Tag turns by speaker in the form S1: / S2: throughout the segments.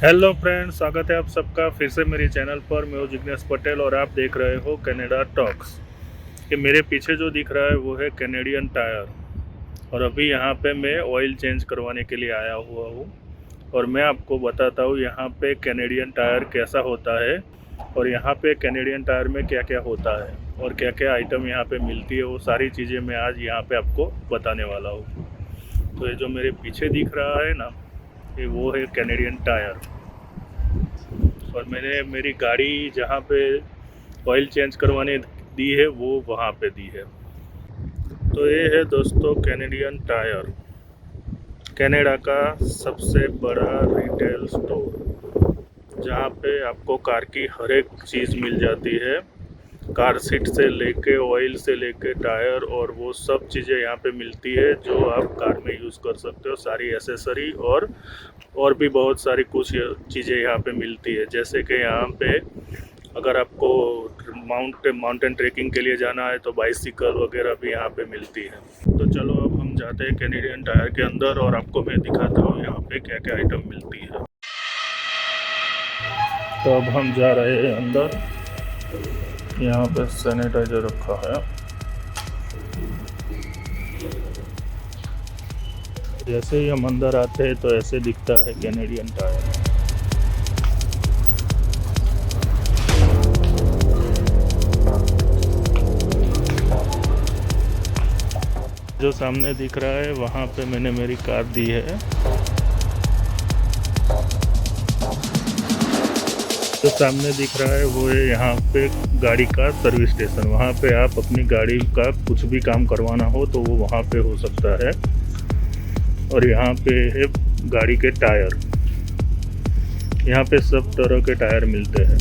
S1: Hello friends, स्वागत है आप सबका फिर से मेरे चैनल पर। मैं हूं जिग्नेश पटेल और आप देख रहे हो कनाडा टॉक्स। कि मेरे पीछे जो दिख रहा है वो है कैनेडियन टायर। और अभी यहाँ पे मैं ऑयल चेंज करवाने के लिए आया हुआ हूँ। और मैं आपको बताता हूँ यहाँ पे कैनेडियन टायर कैसा होता है और यहाँ पे कैनेडियन टायर में क्या क्या होता है और क्या क्या आइटम यहाँ पे मिलती है। वो सारी चीज़ें मैं आज यहाँ पे आपको बताने वाला हूँ। तो ये जो मेरे पीछे दिख रहा है ना, ये वो है कैनेडियन टायर। और मैंने मेरी गाड़ी जहाँ पे ऑयल चेंज करवाने दी है वो वहाँ पे दी है। तो ये है दोस्तों कैनेडियन टायर, कनाडा का सबसे बड़ा रिटेल स्टोर, जहाँ पे आपको कार की हर एक चीज़ मिल जाती है। कार सीट से लेके ऑयल से लेके टायर और वो सब चीज़ें यहाँ पे मिलती है जो आप कार में यूज़ कर सकते हो। सारी एसेसरी और भी बहुत सारी कुछ चीज़ें यहाँ पे मिलती है। जैसे कि यहाँ पे अगर आपको माउंटेन ट्रेकिंग के लिए जाना है तो बाइसिकल वगैरह भी यहाँ पे मिलती है। तो चलो अब हम जाते हैं कैनेडियन टायर के अंदर और आपको मैं दिखाता हूँ यहाँ पे क्या क्या आइटम मिलती है। तो अब हम जा रहे हैं अंदर। यहाँ पे सैनिटाइजर रखा है। जैसे ही हम अंदर आते हैं तो ऐसे दिखता है कैनेडियन टायर। जो सामने दिख रहा है वहाँ पे मैंने मेरी कार दी है। जो सामने दिख रहा है वो है यहाँ पे गाड़ी का सर्विस स्टेशन। वहाँ पे आप अपनी गाड़ी का कुछ भी काम करवाना हो तो वो वहाँ पे हो सकता है। और यहाँ पे है गाड़ी के टायर। यहाँ पे सब तरह के टायर मिलते हैं।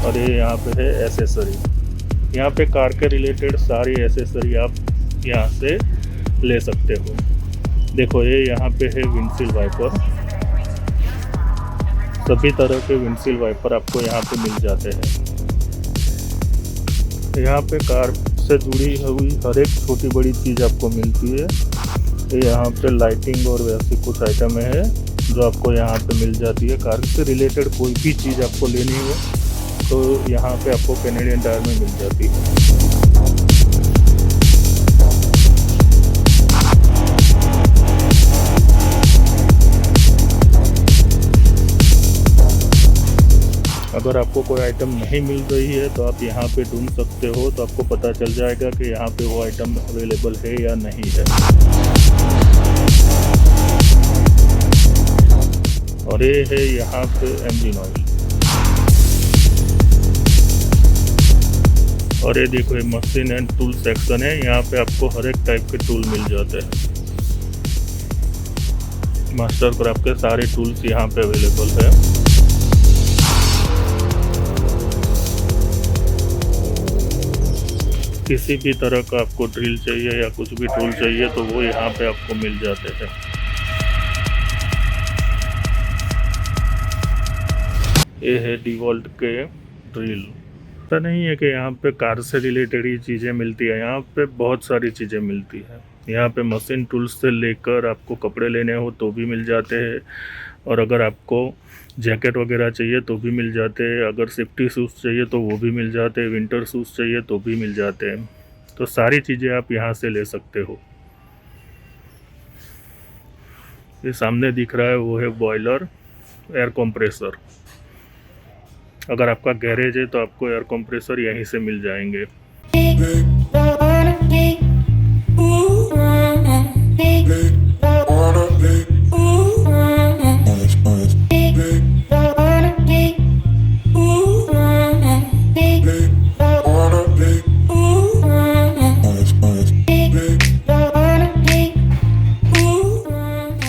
S1: और ये यहाँ पे है एसेसरी। यहाँ पे कार के रिलेटेड सारी एसेसरी आप यहाँ से ले सकते हो। देखो ये यहाँ पे है विंडशील्ड वाइपर। सभी तरह के विंडशील्ड वाइपर आपको यहाँ पे मिल जाते हैं। यहाँ पे कार से जुड़ी हुई हर एक छोटी बड़ी चीज़ आपको मिलती है। यहाँ पे लाइटिंग और वैसी कुछ आइटम है जो आपको यहाँ पे मिल जाती है। कार से रिलेटेड कोई भी चीज़ आपको लेनी हो तो यहाँ पे आपको कैनेडियन टायर में मिल जाती है। अगर आपको कोई आइटम नहीं मिल रही है तो आप यहाँ पे ढूंढ सकते हो, तो आपको पता चल जाएगा कि यहाँ पे वो आइटम अवेलेबल है या नहीं है। और ये है यहाँ पे इंजन ऑयल। और ये देखो ये मशीन एंड टूल सेक्शन है। यहाँ पे आपको हर एक टाइप के टूल मिल जाते हैं। मास्टर क्राफ्ट के सारे टूल्स यहाँ पे अवेलेबल है। किसी भी तरह का आपको ड्रिल चाहिए या कुछ भी टूल चाहिए तो वो यहाँ पे आपको मिल जाते हैं। ये है DeWalt के ड्रिल। ऐसा नहीं है कि यहाँ पे कार से रिलेटेड ही चीज़ें मिलती है, यहाँ पे बहुत सारी चीज़ें मिलती है। यहाँ पे मशीन टूल्स से लेकर आपको कपड़े लेने हो तो भी मिल जाते हैं। और अगर आपको जैकेट वगैरह चाहिए तो भी मिल जाते हैं। अगर सेफ्टी शूज़ चाहिए तो वो भी मिल जाते हैं। विंटर शूज़ चाहिए तो भी मिल जाते हैं। तो सारी चीज़ें आप यहाँ से ले सकते हो। ये सामने दिख रहा है वो है बॉयलर, एयर कंप्रेसर। अगर आपका गैरेज है तो आपको एयर कंप्रेसर यहीं से मिल जाएंगे।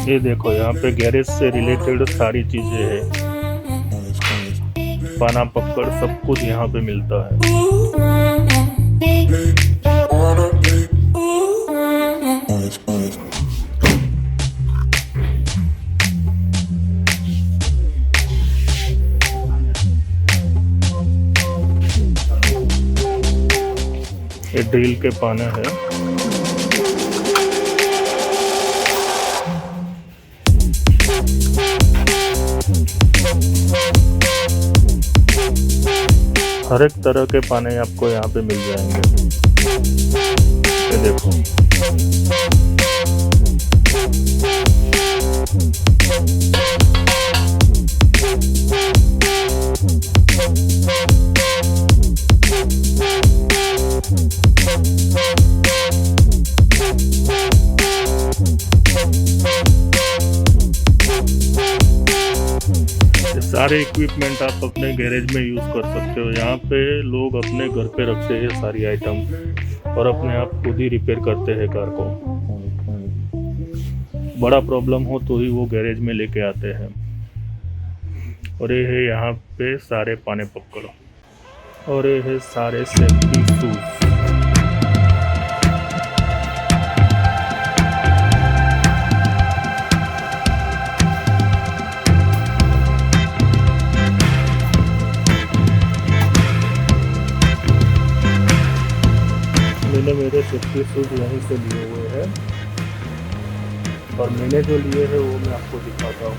S1: ये देखो यहाँ पे गैरेज से रिलेटेड सारी चीज़ें हैं। पाना पकड़ सब कुछ यहाँ पे मिलता है। ये ड्रिल के पाने हैं। हर एक तरह के पाने आपको यहाँ पे मिल जाएंगे। ये देखो, ये सारे इक्विपमेंट आप अपने गैरेज में यूज़ कर सकते हो। यहाँ पे लोग अपने घर पे रखते हैं सारी आइटम और अपने आप खुद ही रिपेयर करते हैं कार को। बड़ा प्रॉब्लम हो तो ही वो गैरेज में लेके आते हैं। और ये है यहाँ पे सारे पाने पकड़, और ये है सारे सेफ्टी शूज। मैंने मेरे सेफ्टी शूज यहीं से लिए हुए हैं, और मैंने जो लिए हैं वो मैं आपको दिखाता हूँ।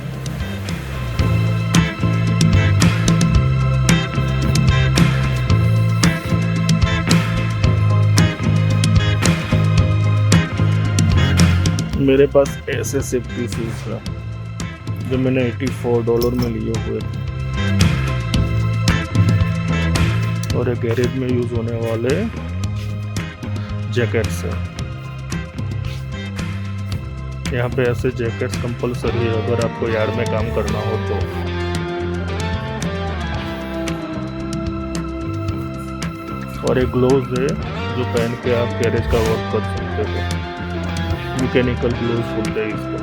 S1: मेरे पास ऐसे सेफ्टी शूज है जो मैंने $84 में लिए हुए थे, और ये गैरेज में यूज होने वाले जैकेट्स है। यहाँ पे ऐसे जैकेट्स कंपलसरी है अगर आपको यार्ड में काम करना हो तो। और एक ग्लोव्स है जो पहन के आप गैरेज का वर्क कर सकते हो। मैकेनिकल ग्लोव्स बोलते हैं इसको।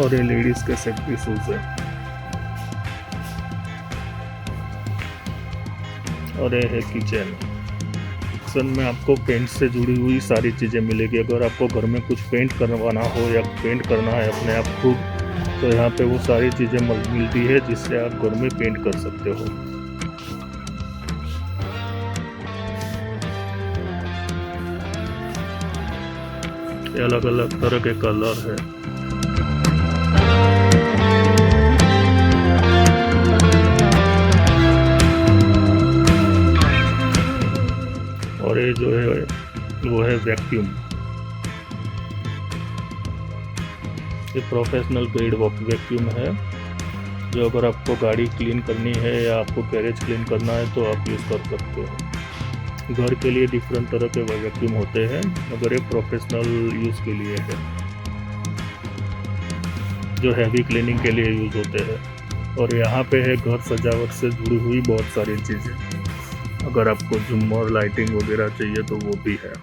S1: और ये लेडीज के सेफ्टी शूज है, और ये है किचन। किचन में आपको पेंट से जुड़ी हुई सारी चीज़ें मिलेगी। अगर आपको घर में कुछ पेंट करवाना हो या पेंट करना है अपने आप खुद, तो यहाँ पे वो सारी चीज़ें मिलती है जिससे आप घर में पेंट कर सकते हो। ये अलग अलग तरह के कलर है। और ये जो है वो है वैक्यूम। ये प्रोफेशनल ग्रेड वैक्यूम है जो अगर आपको गाड़ी क्लीन करनी है या आपको गैरेज क्लीन करना है तो आप यूज़ कर सकते हो। घर के लिए डिफरेंट तरह के वैक्यूम होते हैं, मगर ये प्रोफेशनल यूज़ के लिए है जो हैवी क्लीनिंग के लिए यूज़ होते हैं। और यहाँ पे है घर सजावट से जुड़ी हुई बहुत सारी चीज़ें। अगर आपको झूमर लाइटिंग वगैरह चाहिए तो वो भी है।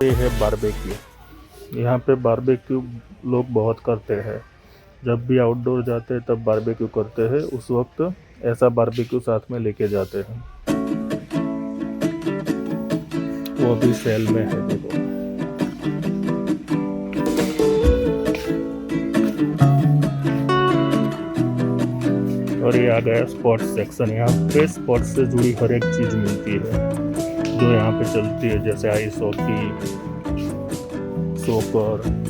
S1: ये है बारबेक्यू। यहाँ पे बारबेक्यू लोग बहुत करते हैं। जब भी आउटडोर जाते हैं तब बारबेक्यू करते हैं। उस वक्त ऐसा बारबेक्यू साथ में लेके जाते हैं। वो भी सेल में है, देखो। और ये आ गया स्पोर्ट्स सेक्शन। यहाँ पे स्पोर्ट्स से जुड़ी हर एक चीज़ मिलती है जो यहाँ पे चलती है, जैसे आइस हॉकी, सॉकर।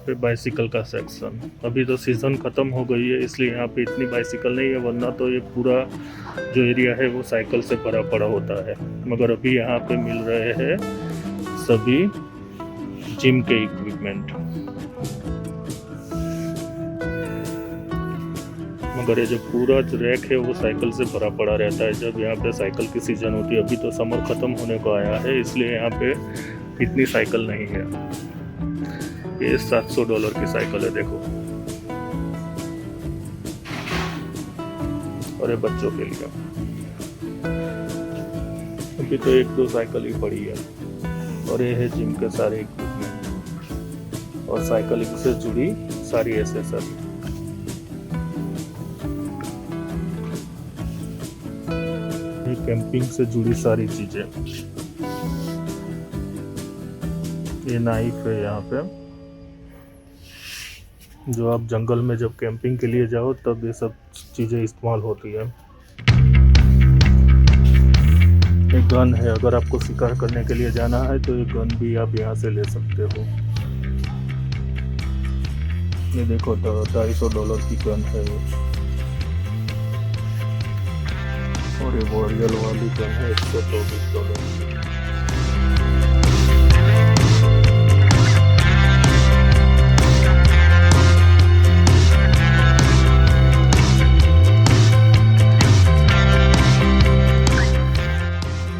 S1: पे बाइसिकल का सेक्शन। अभी तो सीज़न ख़त्म हो गई है, इसलिए यहाँ पे इतनी बाइसिकल नहीं है, वरना तो ये पूरा जो एरिया है वो साइकिल से भरा पड़ा होता है। मगर अभी यहाँ पे मिल रहे हैं सभी जिम के इक्विपमेंट। मगर ये जो पूरा जो रैक है वो साइकिल से भरा पड़ा रहता है जब यहाँ पे साइकिल की सीज़न होती है। अभी तो समर ख़त्म होने को आया है, इसलिए यहाँ पे इतनी साइकिल नहीं है। ये $700 की साइकिल है, देखो। और ये बच्चों के लिए अभी तो 1-2 साइकिल ही पड़ी है। और ये है जिम के सारे इक्विपमेंट और साइकिलिंग से जुड़ी सारी एसेसरी। कैंपिंग से जुड़ी सारी चीजें। ये नाइफ है यहाँ पे, जो आप जंगल में जब कैंपिंग के लिए जाओ तब ये सब चीजें इस्तेमाल होती है। एक गन है, अगर आपको शिकार करने के लिए जाना है तो ये गन भी आप यहाँ से ले सकते हो। ये देखो $250 की गन है वो। और ये वॉरियल वाली गन है $124 की।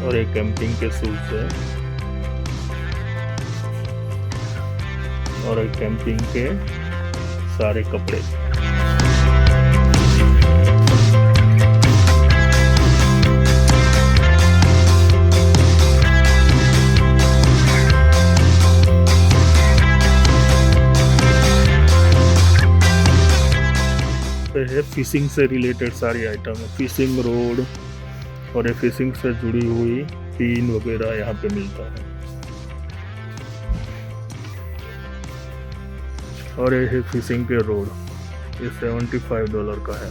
S1: और एक कैंपिंग के शूज है और एक कैंपिंग के सारे कपड़े। है फिशिंग से रिलेटेड सारी आइटम है, फिशिंग रोड और ये फिशिंग से जुड़ी हुई पिन वगैरह यहाँ पे मिलता है। और ये है फिशिंग के रोड, ये $75 का है।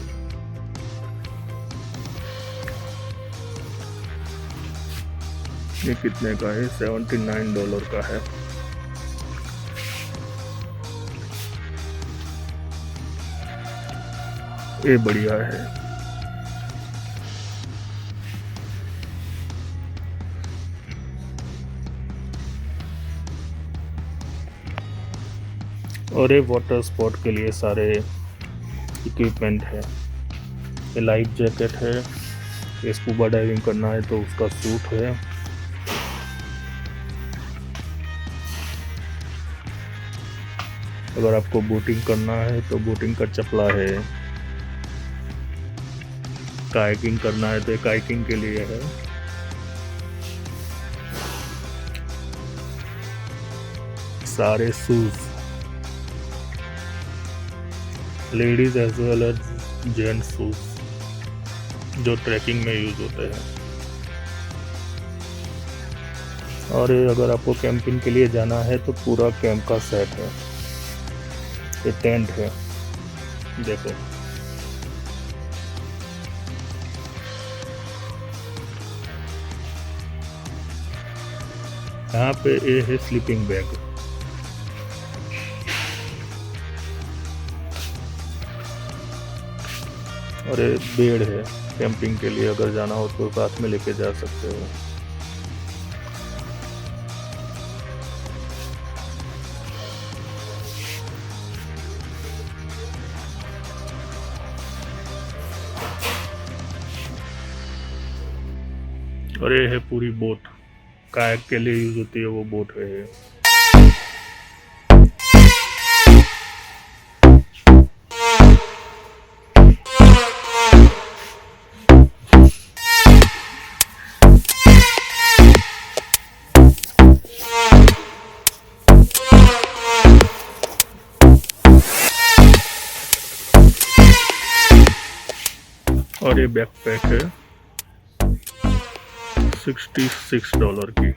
S1: ये कितने का है? $79 का है। ये बढ़िया है। और ये वाटर स्पोर्ट के लिए सारे इक्विपमेंट है। ये लाइफ जैकेट है, ये स्कूबा डाइविंग करना है तो उसका सूट है। अगर आपको बोटिंग करना है तो बोटिंग का चपला है, कायाकिंग करना है तो कायाकिंग के लिए है। सारे shoes ladies as well as gents shoes जो ट्रैकिंग में यूज होते हैं। और अगर आपको कैंपिंग के लिए जाना है तो पूरा कैंप का सेट है। ये टेंट है, देखो यहाँ पे ये है स्लीपिंग बैग। और ये बेड है, कैंपिंग के लिए अगर जाना हो तो साथ में लेके जा सकते हो। और ये है पूरी बोट, कायाक के लिए यूज होती है वो बोट है। और ये बैकपैक है $66 की।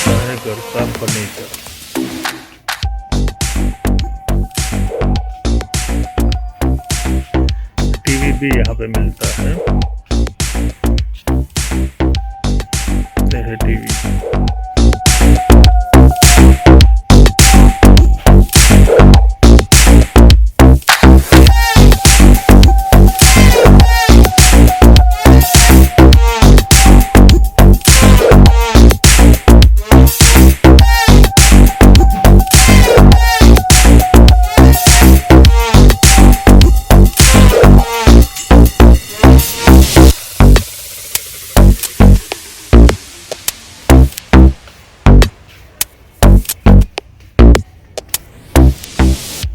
S1: है घर का फर्नीचर। टीवी भी यहाँ पे मिलता है। ये है टीवी।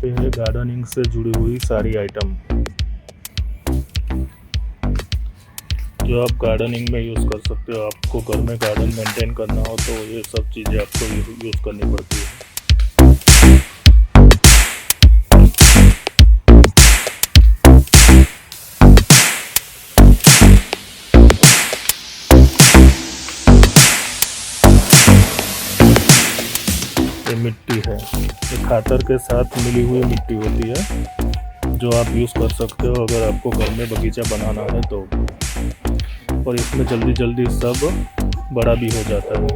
S1: है गार्डनिंग से जुड़ी हुई सारी आइटम जो आप गार्डनिंग में यूज़ कर सकते हो। आपको घर में गार्डन मेंटेन करना हो तो ये सब चीज़ें आपको यूज़ करनी पड़ती है। ये मिट्टी है, ये खातर के साथ मिली हुई मिट्टी होती है जो आप यूज़ कर सकते हो अगर आपको घर में बगीचा बनाना है तो। और इसमें जल्दी जल्दी सब बड़ा भी हो जाता है।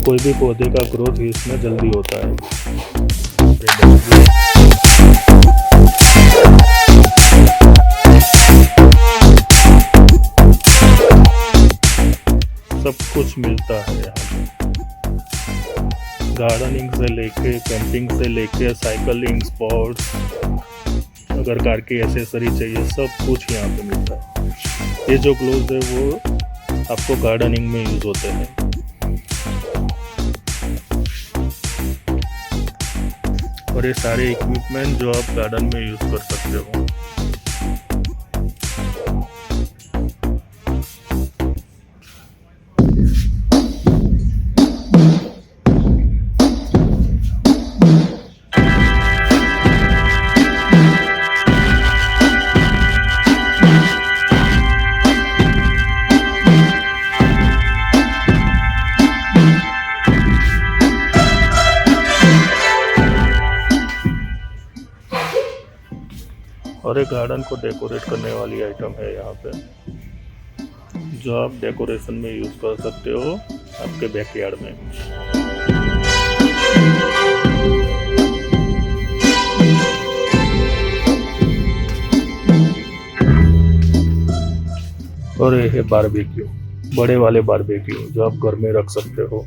S1: कोई भी पौधे का ग्रोथ इसमें जल्दी होता है। सब कुछ मिलता है यहाँ पे, गार्डनिंग से लेके कैंपिंग से लेके साइकिलिंग स्पॉट्स, अगर कार की एसेसरी चाहिए सब कुछ यहाँ पे मिलता है। ये जो ग्लोव्स है वो आपको गार्डनिंग में यूज होते हैं। और ये सारे इक्विपमेंट जो आप गार्डन में यूज कर सकते हो। और एक गार्डन को डेकोरेट करने वाली आइटम है यहाँ पे जो आप डेकोरेशन में यूज कर सकते हो आपके बैकयार्ड में। और ये है बारबेक्यू, बड़े वाले बारबेक्यू जो आप घर में रख सकते हो।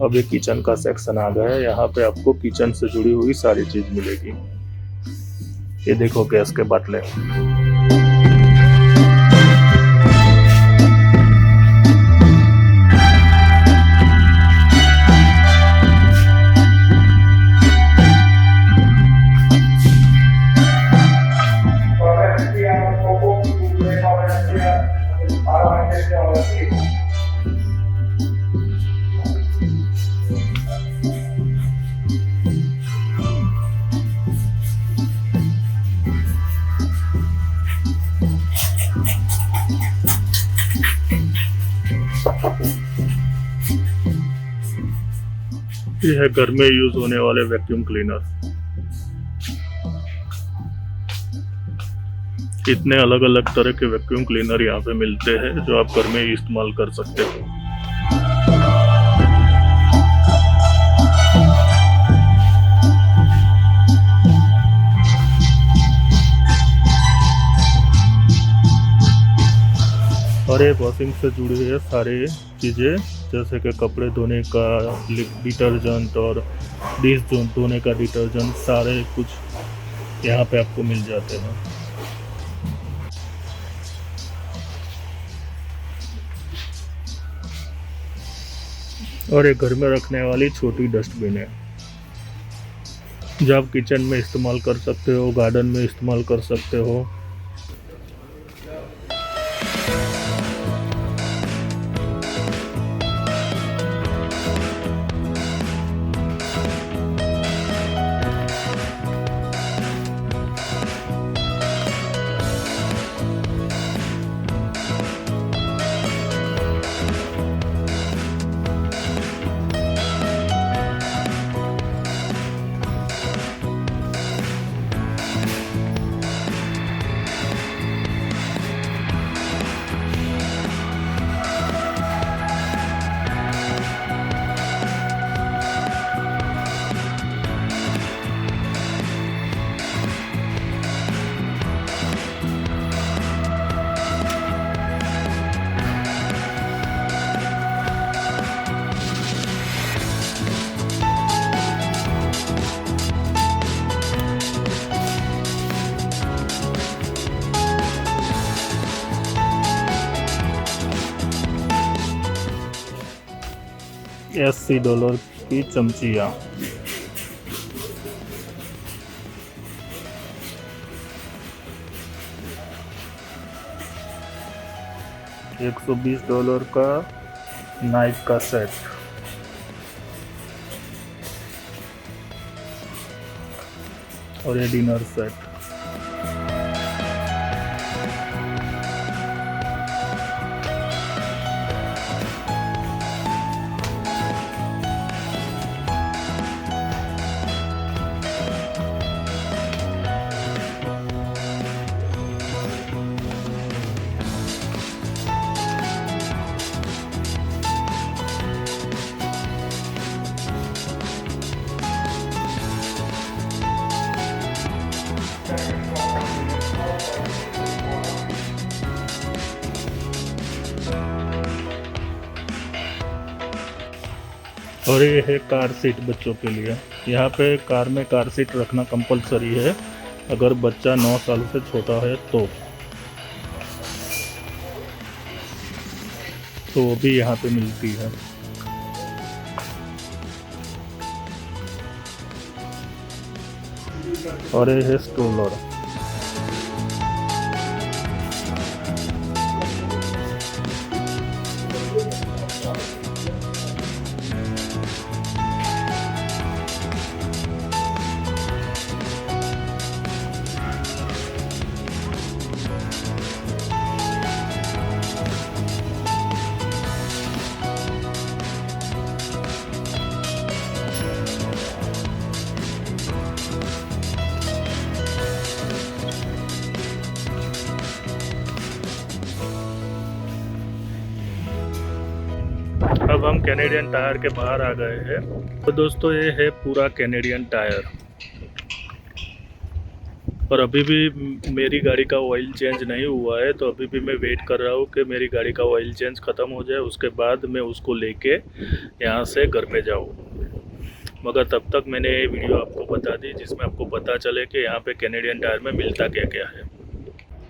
S1: अब ये किचन का सेक्शन आ गया है, यहाँ पे आपको किचन से जुड़ी हुई सारी चीज मिलेगी। ये देखो गैस के बाटले। ये है घर में यूज होने वाले वैक्यूम क्लीनर। इतने अलग अलग तरह के वैक्यूम क्लीनर यहाँ पे मिलते हैं जो आप घर में इस्तेमाल कर सकते हो। और एक वॉशिंग से जुड़ी है सारी चीज़ें, जैसे कि कपड़े धोने का डिटर्जेंट और डिश धोने का डिटर्जेंट, सारे कुछ यहाँ पे आपको मिल जाते हैं। और एक घर में रखने वाली छोटी डस्टबिन है जो आप किचन में इस्तेमाल कर सकते हो, गार्डन में इस्तेमाल कर सकते हो। $80 की चमचियाँ। $120 का नाइफ का सेट। और ये डिनर सेट। और ये है कार सीट बच्चों के लिए। यहाँ पे कार में कार सीट रखना कंपलसरी है अगर बच्चा 9 साल से छोटा है तो वो भी यहाँ पे मिलती है। और ये है स्ट्रोलर। अब हम कैनेडियन टायर के बाहर आ गए हैं। तो दोस्तों ये है पूरा कैनेडियन टायर। और अभी भी मेरी गाड़ी का ऑयल चेंज नहीं हुआ है, तो अभी भी मैं वेट कर रहा हूँ कि मेरी गाड़ी का ऑयल चेंज ख़त्म हो जाए, उसके बाद मैं उसको लेके यहाँ से घर पे जाऊँ। मगर तब तक मैंने ये वीडियो आपको बता दी जिसमें आपको पता चले कि यहाँ पे कैनेडियन टायर में मिलता क्या क्या है।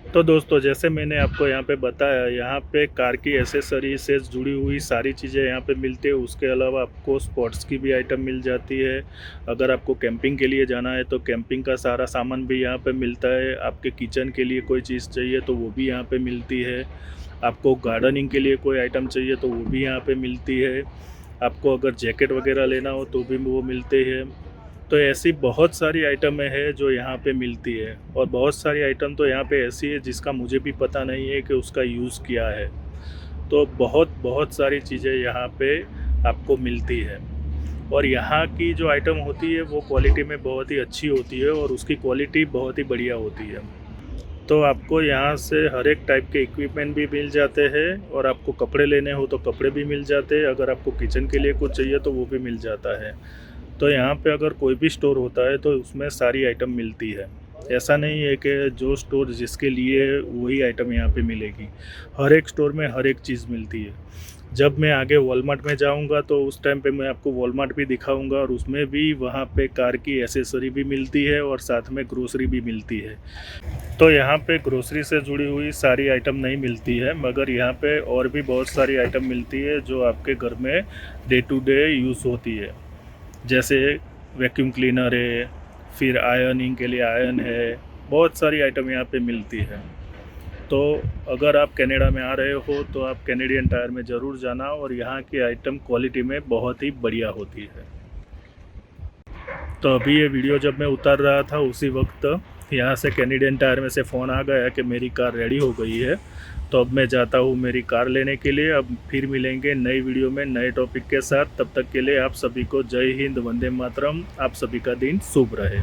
S1: तो दोस्तों जैसे मैंने आपको यहाँ पे बताया, यहाँ पे कार की एसेसरी से जुड़ी हुई सारी चीज़ें यहाँ पे मिलती है। उसके अलावा आपको स्पोर्ट्स की भी आइटम मिल जाती है। अगर आपको कैंपिंग के लिए जाना है तो कैंपिंग का सारा सामान भी यहाँ पे मिलता है। आपके किचन के लिए कोई चीज़ चाहिए तो वो भी यहाँ पे मिलती है। आपको गार्डनिंग के लिए कोई आइटम चाहिए तो वो भी यहाँ पे मिलती है। आपको अगर जैकेट वगैरह लेना हो तो भी वो मिलते हैं। तो ऐसी बहुत सारी आइटमें हैं जो यहाँ पे मिलती है, और बहुत सारी आइटम तो यहाँ पे ऐसी है जिसका मुझे भी पता नहीं है कि उसका यूज़ क्या है। तो बहुत बहुत सारी चीज़ें यहाँ पे आपको मिलती है। और यहाँ की जो आइटम होती है वो क्वालिटी में बहुत ही अच्छी होती है और उसकी क्वालिटी बहुत ही बढ़िया होती है। तो आपको यहाँ से हर एक टाइप के इक्विपमेंट भी मिल जाते हैं और आपको कपड़े लेने हो तो कपड़े भी मिल जाते हैं, अगर आपको किचन के लिए कुछ चाहिए तो वो भी मिल जाता है। तो यहाँ पे अगर कोई भी स्टोर होता है तो उसमें सारी आइटम मिलती है। ऐसा नहीं है कि जो स्टोर जिसके लिए है वही आइटम यहाँ पे मिलेगी, हर एक स्टोर में हर एक चीज़ मिलती है। जब मैं आगे वॉलमार्ट में जाऊंगा तो उस टाइम पे मैं आपको वॉलमार्ट भी दिखाऊंगा और उसमें भी वहाँ पे कार की एसेसरी भी मिलती है और साथ में ग्रोसरी भी मिलती है। तो यहाँ पे ग्रोसरी से जुड़ी हुई सारी आइटम नहीं मिलती है, मगर यहाँ पे और भी बहुत सारी आइटम मिलती है जो आपके घर में डे टू डे यूज़ होती है। जैसे वैक्यूम क्लीनर है, फिर आयरनिंग के लिए आयरन है, बहुत सारी आइटम यहाँ पे मिलती है। तो अगर आप कनाडा में आ रहे हो तो आप कैनेडियन टायर में ज़रूर जाना और यहाँ की आइटम क्वालिटी में बहुत ही बढ़िया होती है। तो अभी ये वीडियो जब मैं उतार रहा था उसी वक्त यहाँ से कैनेडियन टायर में से फ़ोन आ गया कि मेरी कार रेडी हो गई है। तो अब मैं जाता हूँ मेरी कार लेने के लिए। अब फिर मिलेंगे नई वीडियो में नए टॉपिक के साथ। तब तक के लिए आप सभी को जय हिंद, वंदे मातरम। आप सभी का दिन शुभ रहे।